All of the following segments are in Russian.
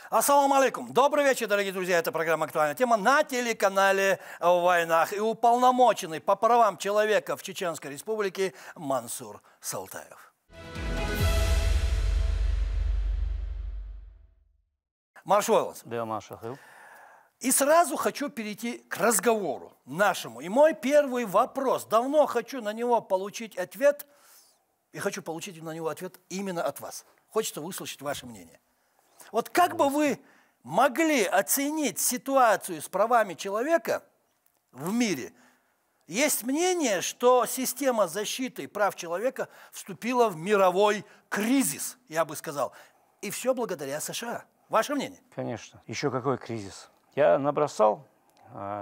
Ассаламу алейкум. Добрый вечер, дорогие друзья. Это программа «Актуальная тема» на телеканале «В войнах». И уполномоченный по правам человека в Чеченской Республике Мансур Салтаев. Маршаловец. Да, Маша. И сразу хочу перейти к разговору нашему. И мой первый вопрос. Давно хочу на него получить ответ. И хочу получить на него ответ именно от вас. Хочется выслушать ваше мнение. Вот как бы вы могли оценить ситуацию с правами человека в мире? Есть мнение, что система защиты прав человека вступила в мировой кризис, я бы сказал. И все благодаря США. Ваше мнение? Конечно. Еще какой кризис? Я набросал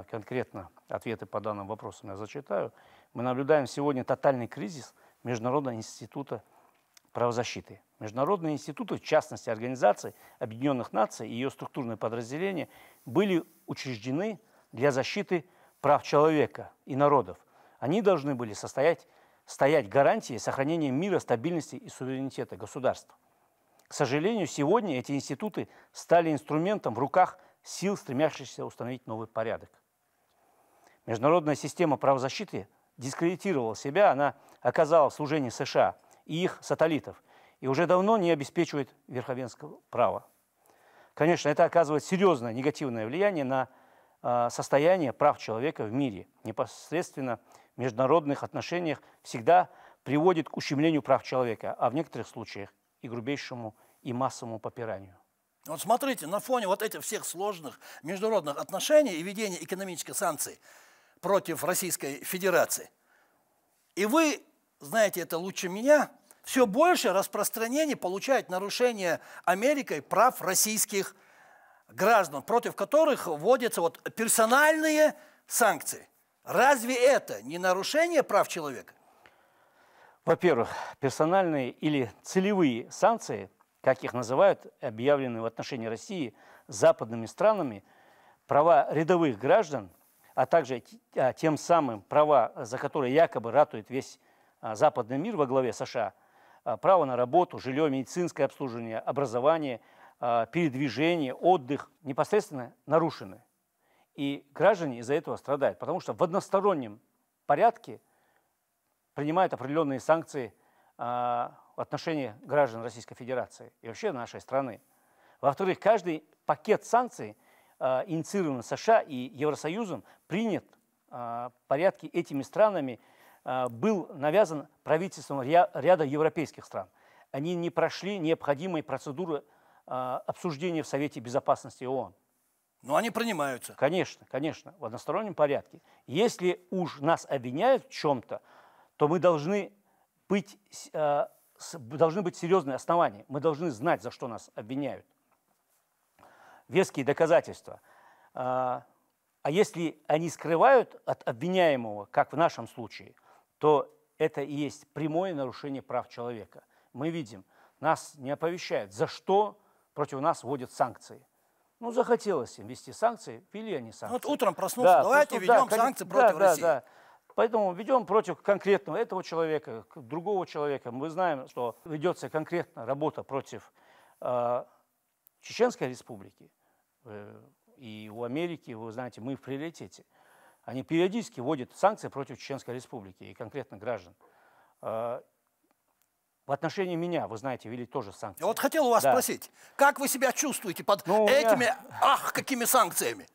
конкретно ответы по данным вопросам, я зачитаю. Мы наблюдаем сегодня тотальный кризис Международного института правозащиты. Международные институты, в частности Организации Объединенных Наций и ее структурные подразделения, были учреждены для защиты прав человека и народов. Они должны были стоять гарантией сохранения мира, стабильности и суверенитета государства. К сожалению, сегодня эти институты стали инструментом в руках сил, стремящихся установить новый порядок. Международная система правозащиты дискредитировала себя, она оказала в служении США и их сателлитов, и уже давно не обеспечивает верховенского права. Конечно, это оказывает серьезное негативное влияние на состояние прав человека в мире. Непосредственно в международных отношениях всегда приводит к ущемлению прав человека, а в некоторых случаях и грубейшему и массовому попиранию. Вот смотрите, на фоне вот этих всех сложных международных отношений и ведения экономических санкций против Российской Федерации, и вы знаете это лучше меня, все больше распространений получает нарушение Америкой прав российских граждан, против которых вводятся вот персональные санкции. Разве это не нарушение прав человека? Во-первых, персональные или целевые санкции, как их называют, объявленные в отношении России западными странами, права рядовых граждан, а также тем самым права, за которые якобы ратует весь западный мир во главе США, право на работу, жилье, медицинское обслуживание, образование, передвижение, отдых непосредственно нарушены. И граждане из-за этого страдают, потому что в одностороннем порядке принимают определенные санкции в отношении граждан Российской Федерации и вообще нашей страны. Во-вторых, каждый пакет санкций, инициированный США и Евросоюзом, принят в порядке этими странами, был навязан правительством ряда европейских стран. Они не прошли необходимые процедуры обсуждения в Совете Безопасности ООН. Но они принимаются. Конечно, конечно, в одностороннем порядке. Если уж нас обвиняют в чем-то, то мы должны быть серьезные основания. Мы должны знать, за что нас обвиняют. Веские доказательства. А если они скрывают от обвиняемого, как в нашем случае, то это и есть прямое нарушение прав человека. Мы видим, нас не оповещают, за что против нас вводят санкции. Ну, захотелось им ввести санкции, ввели они санкции. Вот утром проснулся, да, давайте введем санкции против России. Да. Поэтому ведем против конкретного этого человека, другого человека. Мы знаем, что ведется конкретно работа против Чеченской Республики. И у Америки, вы знаете, мы в приоритете. Они периодически вводят санкции против Чеченской Республики и конкретно граждан. В отношении меня, вы знаете, ввели тоже санкции. Я вот хотел у вас спросить, как вы себя чувствуете под этими, какими санкциями?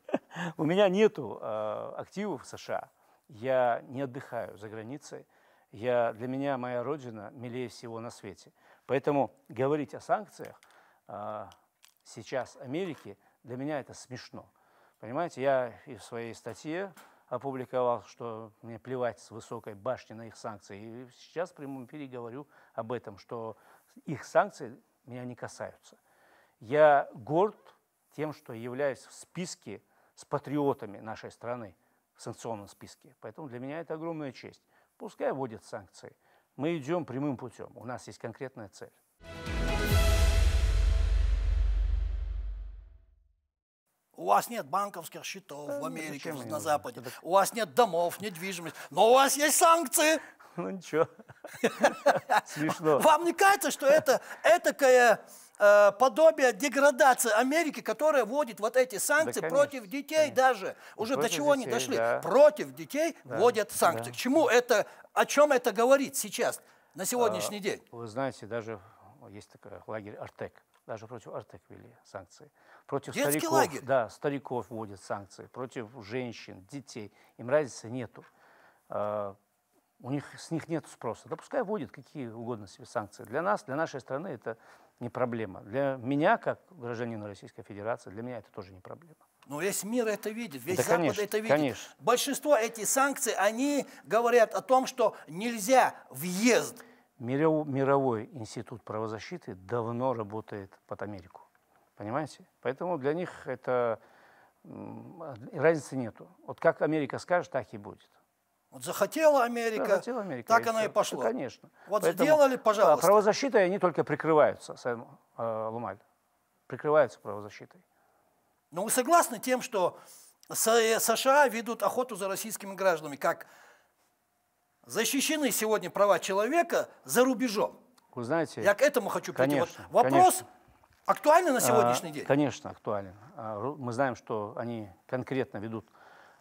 У меня нету активов в США. Я не отдыхаю за границей. Для меня моя родина милее всего на свете. Поэтому говорить о санкциях сейчас Америки, для меня это смешно. Понимаете, я и в своей статье опубликовал, что мне плевать с высокой башни на их санкции. И сейчас в прямом эфире говорю об этом, что их санкции меня не касаются. Я горд тем, что являюсь в списке с патриотами нашей страны, в санкционном списке. Поэтому для меня это огромная честь. Пускай вводят санкции. Мы идем прямым путем. У нас есть конкретная цель. У вас нет банковских счетов в Америке, на Западе. У вас нет домов, недвижимости. Но у вас есть санкции. Ну ничего. Смешно. Вам не кажется, что это этакая подобие деградации Америки, которая вводит вот эти санкции против детей даже. Уже против до чего детей, они дошли. да. Против детей вводят санкции. Да. К чему это, о чем это говорит сейчас, на сегодняшний день? Вы знаете, даже есть такой лагерь Артек. Даже против Артек ввели санкции. Против Детский стариков, лагерь? да, стариков вводят санкции. Против женщин, детей. Им разницы нету. С них нет спроса. Да пускай вводят какие угодно себе санкции. Для нас, для нашей страны это не проблема. Для меня, как гражданина Российской Федерации, для меня это тоже не проблема. Но весь мир это видит, весь Да, Запад конечно, это видит. конечно. Большинство этих санкций, они говорят о том, что нельзя въезд. Мировой институт правозащиты давно работает под Америку. Понимаете? Поэтому для них это разницы нету. Вот как Америка скажет, так и будет. Вот захотела Америка, захотела Америка, так и оно все. и пошло. Да, конечно. Вот Поэтому, сделали, пожалуйста. Правозащитой они только прикрываются, Лумаль. Прикрываются правозащитой. Но вы согласны тем, что США ведут охоту за российскими гражданами, как защищены сегодня права человека за рубежом? Вы знаете, я к этому хочу прийти. Конечно, вот вопрос конечно. актуальный на сегодняшний день? Конечно, актуален. Мы знаем, что они конкретно ведут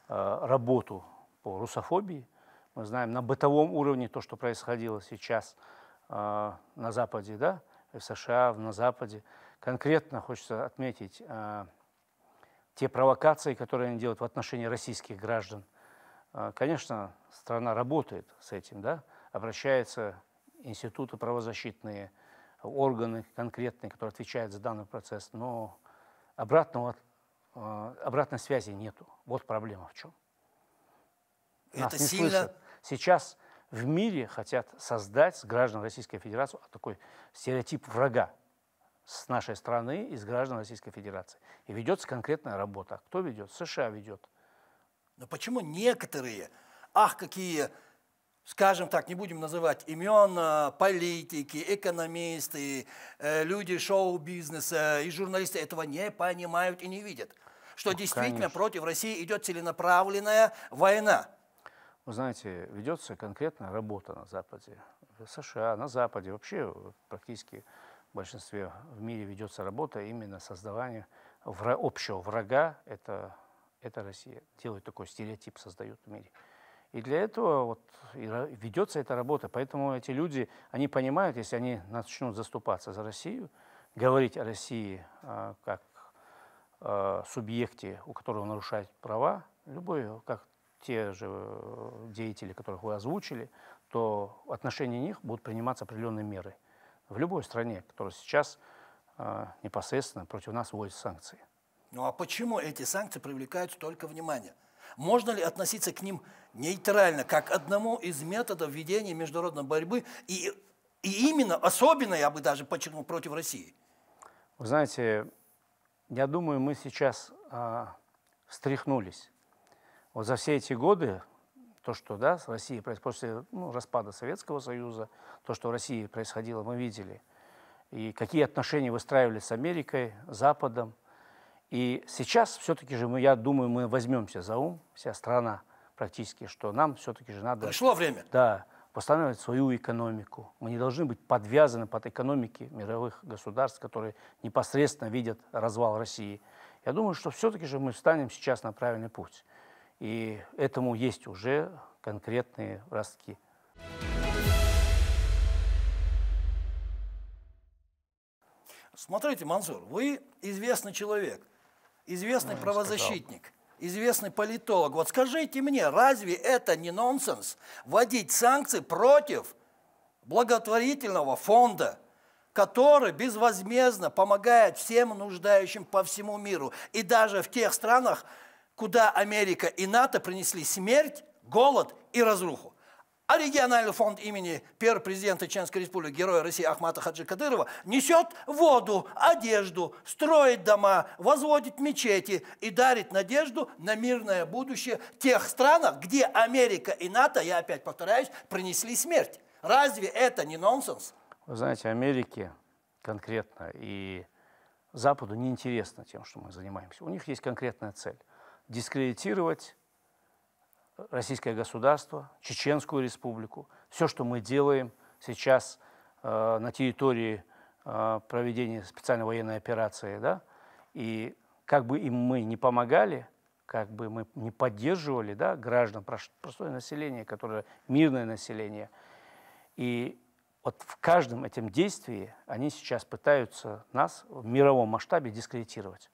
работу по русофобии. Мы знаем на бытовом уровне то, что происходило сейчас на Западе, да, в США, на Западе. Конкретно хочется отметить те провокации, которые они делают в отношении российских граждан. Конечно, страна работает с этим, да, обращаются институты правозащитные, органы конкретные, которые отвечают за данный процесс, но обратной связи нету. Вот проблема в чем. Нас Это не сильно... слышат. Сейчас в мире хотят создать с граждан Российской Федерации такой стереотип врага с нашей страны и с граждан Российской Федерации. И ведется конкретная работа. Кто ведет? США ведет. Но почему некоторые, какие, скажем так, не будем называть имен, политики, экономисты, люди шоу-бизнеса и журналисты этого не понимают и не видят, что действительно против России идет целенаправленная война? Вы знаете, ведется конкретная работа на Западе, в США, на Западе, вообще практически в большинстве в мире ведется работа именно создавания общего врага, это Россия. Делают такой стереотип, создают в мире. И для этого вот и ведется эта работа. Поэтому эти люди, они понимают, если они начнут заступаться за Россию, говорить о России как субъекте, у которого нарушают права, любой, как те же деятели, которых вы озвучили, то в отношении них будут приниматься определенные меры. В любой стране, которая сейчас непосредственно против нас вводит санкции. Ну а почему эти санкции привлекают столько внимания? Можно ли относиться к ним нейтрально, как к одному из методов ведения международной борьбы, и именно, особенно, я бы даже подчеркнул, против России? Вы знаете, я думаю, мы сейчас встряхнулись. Вот за все эти годы, то, что с Россией после распада Советского Союза, то, что в России происходило, мы видели. И какие отношения выстраивались с Америкой, Западом. И сейчас все-таки же, я думаю, мы возьмемся за ум, вся страна практически, что нам все-таки же надо... Пришло время. Да, восстанавливать свою экономику. Мы не должны быть подвязаны под экономики мировых государств, которые непосредственно видят развал России. Я думаю, что все-таки же мы встанем сейчас на правильный путь. И этому есть уже конкретные ростки. Смотрите, Мансур, вы известный человек, известный правозащитник, известный политолог. Вот скажите мне, разве это не нонсенс вводить санкции против благотворительного фонда, который безвозмездно помогает всем нуждающим по всему миру, и даже в тех странах, куда Америка и НАТО принесли смерть, голод и разруху? А региональный фонд имени первого президента Чеченской Республики, героя России Ахмата Хаджи Кадырова, несет воду, одежду, строит дома, возводит мечети и дарит надежду на мирное будущее в тех странах, где Америка и НАТО, я опять повторяюсь, принесли смерть. Разве это не нонсенс? Вы знаете, Америке конкретно и Западу неинтересно тем, что мы занимаемся. У них есть конкретная цель – дискредитировать российское государство, Чеченскую республику. Все, что мы делаем сейчас на территории проведения специальной военной операции, да, и как бы им мы не помогали, как бы мы не поддерживали, да, граждан, простое население, которое мирное население, и вот в каждом этом действии они сейчас пытаются нас в мировом масштабе дискредитировать.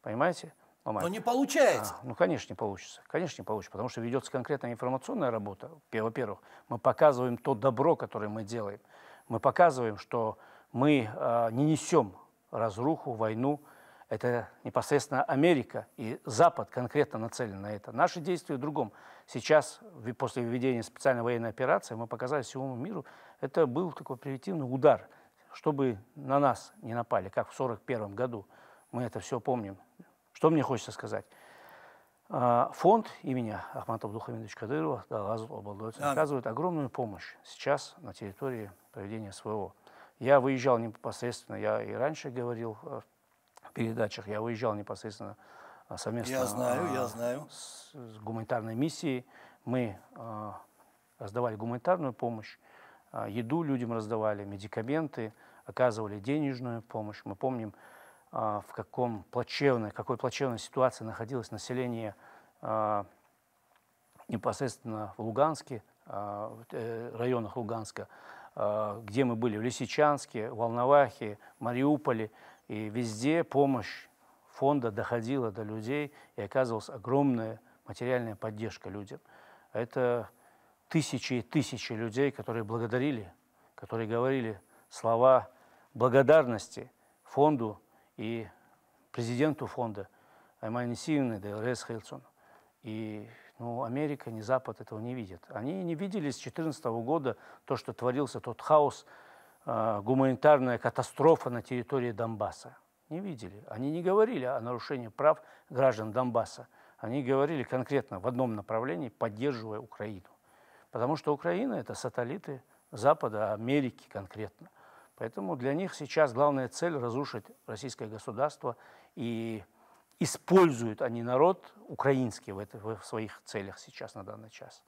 Понимаете? Но не получается. Ну, конечно, не получится. Конечно, не получится, потому что ведется конкретная информационная работа. Во-первых, мы показываем то добро, которое мы делаем. Мы показываем, что мы не несем разруху, войну. Это непосредственно Америка и Запад конкретно нацелен на это. Наши действия в другом. Сейчас, после введения специальной военной операции, мы показали всему миру, это был такой превентивный удар, чтобы на нас не напали, как в 1941 году. Мы это все помним. Что мне хочется сказать? Фонд имени Ахмата Абдулхамидовича Кадырова оказывает огромную помощь сейчас на территории проведения СВО. Я выезжал непосредственно, я и раньше говорил в передачах, я выезжал непосредственно совместно я знаю. С гуманитарной миссией. Мы раздавали гуманитарную помощь, еду людям раздавали, медикаменты, оказывали денежную помощь. Мы помним, в какой плачевной ситуации находилось население непосредственно в Луганске, в районах Луганска, где мы были, в Лисичанске, Волновахе, Мариуполе, и везде помощь фонда доходила до людей, и оказывалась огромная материальная поддержка людям. Это тысячи и тысячи людей, которые благодарили, которые говорили слова благодарности фонду и президенту фонда Аймане Сивине Делрес Хилсон. И Америка, ни Запад этого не видят. Они не видели с 2014 года то, что творился, тот хаос, гуманитарная катастрофа на территории Донбасса. Не видели. Они не говорили о нарушении прав граждан Донбасса. Они говорили конкретно в одном направлении, поддерживая Украину. Потому что Украина – это сателлиты Запада, Америки конкретно. Поэтому для них сейчас главная цель – разрушить российское государство, и используют они народ украинский в своих целях сейчас, на данный час.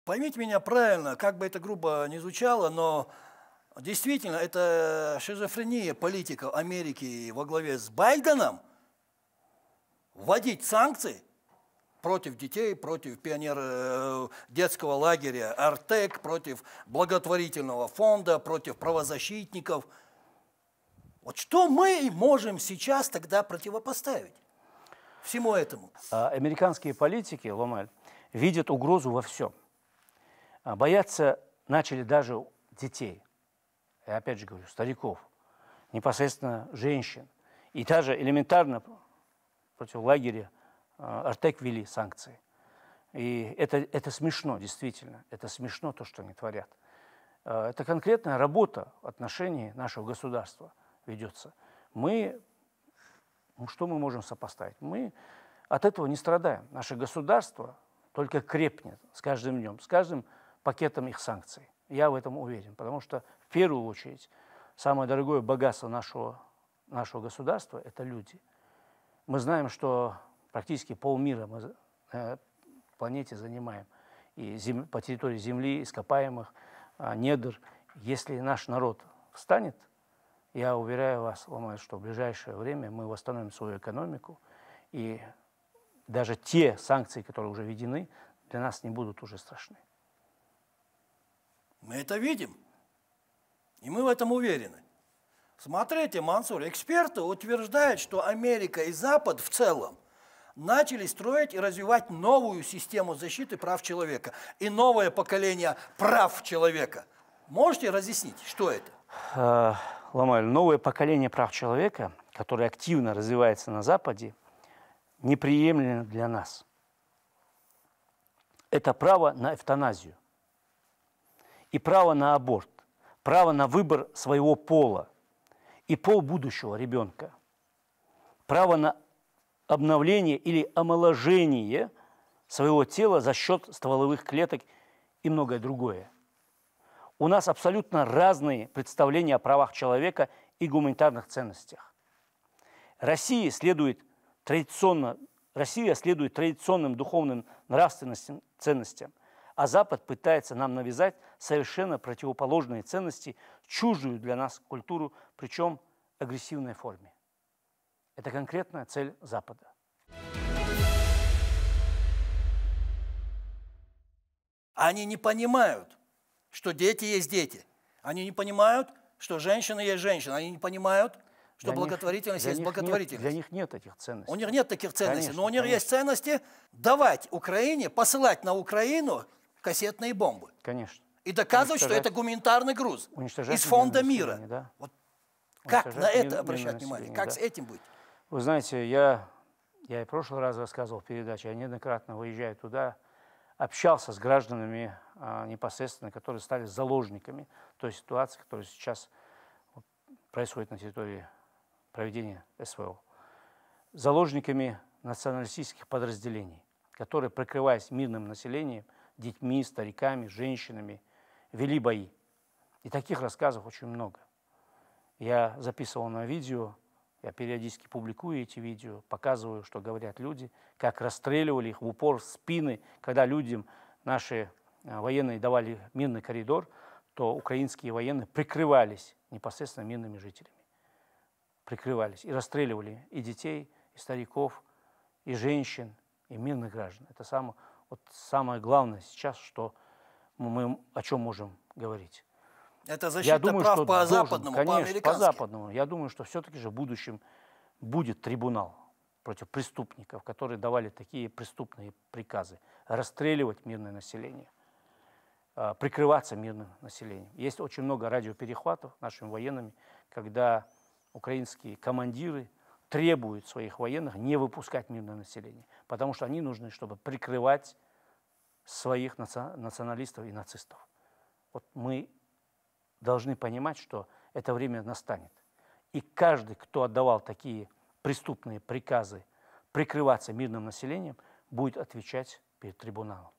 Поймите меня правильно, как бы это грубо не звучало, но действительно это шизофрения политиков Америки во главе с Байденом вводить санкции против детей, против детского лагеря «Артек», против благотворительного фонда, против правозащитников. Вот что мы можем сейчас тогда противопоставить всему этому? Американские политики, Ломаль, видят угрозу во всем. Бояться начали даже детей, я опять же говорю, стариков, непосредственно женщин. И даже элементарно против лагеря Артек ввели санкции. И это смешно, действительно. Это смешно, то, что они творят. Это конкретная работа в отношении нашего государства ведется. Что мы можем сопоставить? Мы от этого не страдаем. Наше государство только крепнет с каждым днем, с каждым пакетом их санкций. Я в этом уверен. Потому что, в первую очередь, самое дорогое богатство нашего государства – это люди. Мы знаем, что практически полмира мы на планете занимаем. И по территории Земли, ископаемых, недр. Если наш народ встанет, я уверяю вас, Ломай, что в ближайшее время мы восстановим свою экономику. И даже те санкции, которые уже введены, для нас не будут уже страшны. Мы это видим. И мы в этом уверены. Смотрите, Мансур, эксперты утверждают, что Америка и Запад в целом начали строить и развивать новую систему защиты прав человека и новое поколение прав человека. Можете разъяснить, что это? Ламаль, новое поколение прав человека, которое активно развивается на Западе, неприемлемо для нас. Это право на эвтаназию и право на аборт, право на выбор своего пола и пол будущего ребенка, право на обновление или омоложение своего тела за счет стволовых клеток и многое другое. У нас абсолютно разные представления о правах человека и гуманитарных ценностях. Россия следует традиционным духовным нравственным ценностям, А Запад пытается нам навязать совершенно противоположные ценности, чуждую для нас культуру, причем в агрессивной форме. Это конкретная цель Запада. Они не понимают, что дети есть дети. Они не понимают, что женщина есть женщина. Они не понимают, что благотворительность есть благотворительность. Для них нет этих ценностей. У них нет таких ценностей. Конечно, но у них есть ценности давать Украине, посылать на Украину кассетные бомбы. Конечно. И доказывать, что это гуманитарный груз из фонда мира. Да. Вот как на это обращать внимание? Как с этим быть? Вы знаете, я и в прошлый раз рассказывал в передаче, я неоднократно выезжаю туда, общался с гражданами непосредственно, которые стали заложниками той ситуации, которая сейчас происходит на территории проведения СВО. Заложниками националистических подразделений, которые, прикрываясь мирным населением, детьми, стариками, женщинами, вели бои. И таких рассказов очень много. Я записывал на видео, я периодически публикую эти видео, показываю, что говорят люди, как расстреливали их в упор в спины, когда людям наши военные давали мирный коридор, то украинские военные прикрывались непосредственно мирными жителями. Прикрывались и расстреливали и детей, и стариков, и женщин, и мирных граждан. Это самое главное сейчас, что мы о чем можем говорить. Это защита прав по западному, конечно, по западному. Я думаю, что все-таки же в будущем будет трибунал против преступников, которые давали такие преступные приказы. Расстреливать мирное население, прикрываться мирным населением. Есть очень много радиоперехватов нашими военными, когда украинские командиры требуют своих военных не выпускать мирное население, потому что они нужны, чтобы прикрывать своих националистов и нацистов. Вот мы должны понимать, что это время настанет. И каждый, кто отдавал такие преступные приказы прикрываться мирным населением, будет отвечать перед трибуналом.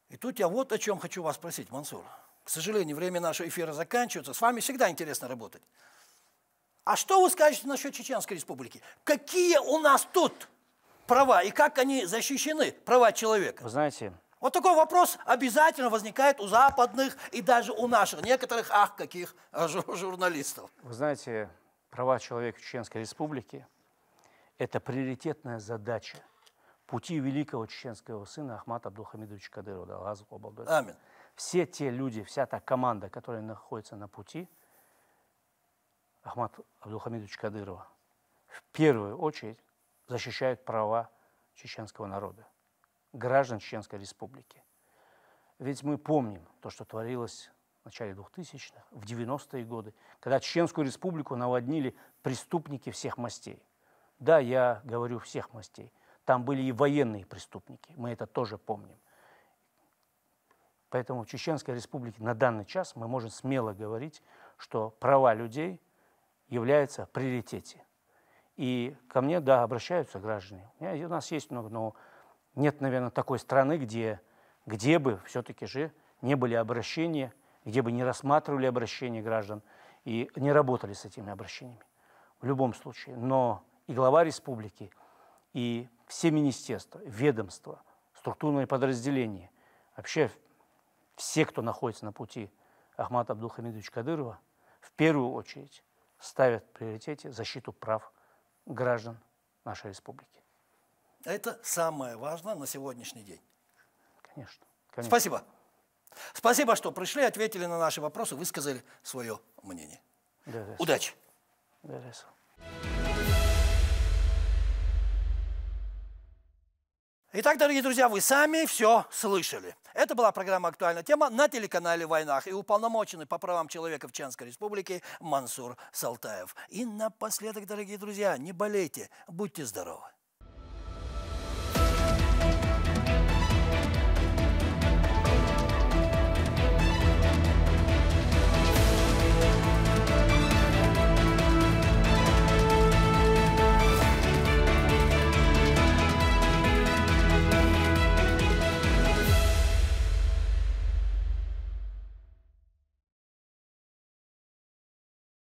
И тут я вот о чем хочу вас спросить, Мансур. К сожалению, время нашего эфира заканчивается. С вами всегда интересно работать. А что вы скажете насчет Чеченской Республики? Какие у нас тут права и как они защищены, права человека? Вы знаете... Вот такой вопрос обязательно возникает у западных и даже у наших некоторых, каких журналистов. Вы знаете, права человека в Чеченской Республике – это приоритетная задача пути великого чеченского сына Ахмата Абдулхамидовича Кадырова. Аминь. Все те люди, вся та команда, которая находится на пути Ахмата Абдулхамидовича Кадырова, в первую очередь защищают права чеченского народа, граждан Чеченской Республики. Ведь мы помним то, что творилось в начале 2000-х, в 90-е годы, когда Чеченскую Республику наводнили преступники всех мастей. Да, я говорю всех мастей. Там были и военные преступники, мы это тоже помним. Поэтому в Чеченской Республике на данный час мы можем смело говорить, что права людей являются в приоритете. И ко мне, да, обращаются граждане. У нас есть много, но нет, наверное, такой страны, где бы все-таки же не были обращения, где бы не рассматривали обращения граждан и не работали с этими обращениями. В любом случае. Но и глава республики, и все министерства, ведомства, структурные подразделения, вообще все, кто находится на пути Ахмата Абдулхамидовича Кадырова, в первую очередь ставят в приоритете защиту прав граждан нашей республики. Это самое важное на сегодняшний день. Конечно. Спасибо. Спасибо, что пришли, ответили на наши вопросы, высказали свое мнение. Удачи. Итак, дорогие друзья, вы сами все слышали. Это была программа «Актуальная тема» на телеканале «Войнах» и уполномоченный по правам человека в Чеченской Республике Мансур Салтаев. И напоследок, дорогие друзья, не болейте, будьте здоровы.